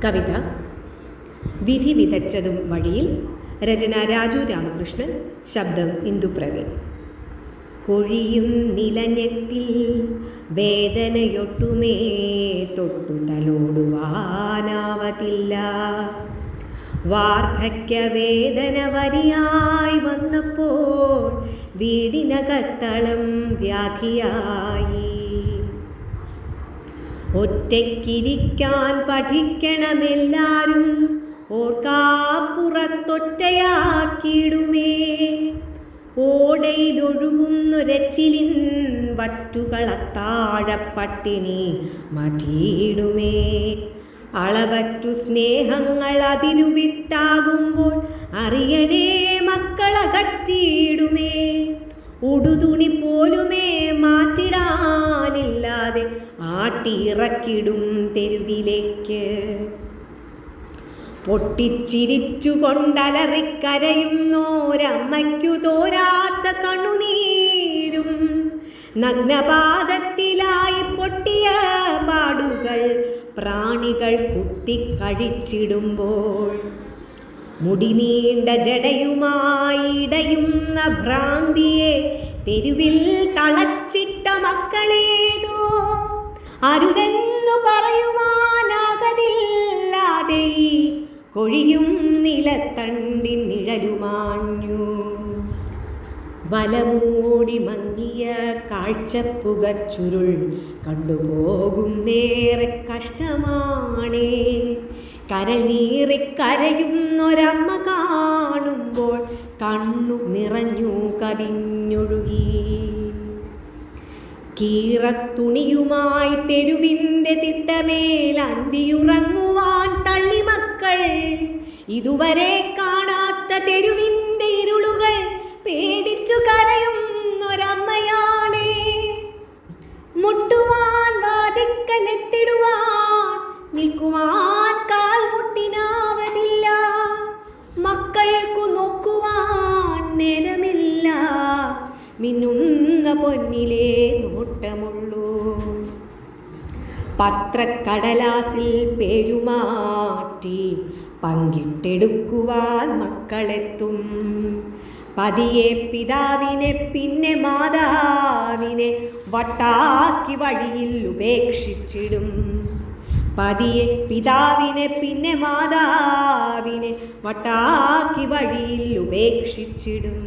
കവിത വിധി വിതച്ചതും വഴിയിൽ. രചന രാജു രാമകൃഷ്ണൻ. ശബ്ദം ഇന്ദുപ്രവീൺ. കൊഴിയും നിലഞ്ഞെട്ടിൽ വേദനയൊട്ടുമേ തൊട്ടു തലോടുവാനാവതില്ല. വാർദ്ധക്യവേദന വരിയായി വന്നപ്പോൾ വീടിനകത്തളം വ്യാധിയായി. ഒറ്റയ്ക്കിരിക്കാൻ പഠിക്കണമെല്ലാരും, ഓർക്കാപ്പുറത്തൊറ്റയാക്കിയിടുമേ. ഓടയിലൊഴുകുന്നൊരച്ചിലിൻ വറ്റുകളത്താഴപ്പട്ടിണി മാറ്റിയിടുമേ. അളവറ്റു സ്നേഹങ്ങൾ അതിരുവിട്ടാകുമ്പോൾ അറിയണേ മക്കളകറ്റിയിടുമേ. ഉടുതുണി പോലുമേ മാറ്റിടാനില്ലാതെ ആട്ടിയിറക്കിടും തെരുവിലേക്ക്. പൊട്ടിച്ചിരിച്ചുകൊണ്ടലറിക്കരയുന്നോരമ്മയ്ക്കു തോരാത്ത കണ്ണുനീരും, നഗ്നപാദത്തിലായി പൊട്ടിയ പാടുകൾ പ്രാണികൾ കുത്തിക്കഴിച്ചിടുമ്പോൾ, മുടിനീണ്ട ജടയുമായി ഇടയുന്ന ഭ്രാന്തിയെ തെരുവിൽ തളച്ചിട്ട മക്കളേതോ അരുതെന്നു പറയുവാനാകതില്ലാതെ ഈ കൊഴിയും നിലത്തണ്ടിൻ നിഴലുമാഞ്ഞു. വലമൂടി മങ്ങിയ കാഴ്ചപ്പുകച്ചുരുൾ കണ്ടുപോകുന്നേറെ കഷ്ടമാണേ. കരൾ നീറിക്കരയുന്നൊരമ്മ കാണുമ്പോൾ കണ്ണു നിറഞ്ഞു കവിഞ്ഞൊഴുകി. കീറത്തുണിയുമായി തെരുവിൻ്റെ തിട്ടമേൽ അന്തിയുറങ്ങുവാൻ തള്ളിമക്കൾ. ഇതുവരെ കാണാത്ത തെരുവിൻ്റെ ഇരുളുകൾ പേടിച്ചു കരയുന്നൊരമ്മയാണേ. മുട്ടുവാൻ വാതിക്കലെത്തിടുവാൻ നിൽക്കുവാൻ കാൽമുട്ടിനാവതില്ല. മക്കൾക്കു നോക്കുവാൻ നേരമില്ല, മിന്നുന്ന പൊന്നിലേ നോട്ടമുള്ളൂ. പത്രക്കടലാസിൽ പേരുമാറ്റി പങ്കിട്ടെടുക്കുവാൻ മക്കളെത്തും. പതിയെ പിതാവിനെ പിന്നെ മാതാവിനെ വട്ടാക്കി വഴിയിൽ ഉപേക്ഷിച്ചിടും. പതിയെ പിതാവിനെ പിന്നെ മാതാവിനെ വട്ടാക്കി വഴിയിൽ ഉപേക്ഷിച്ചിടും.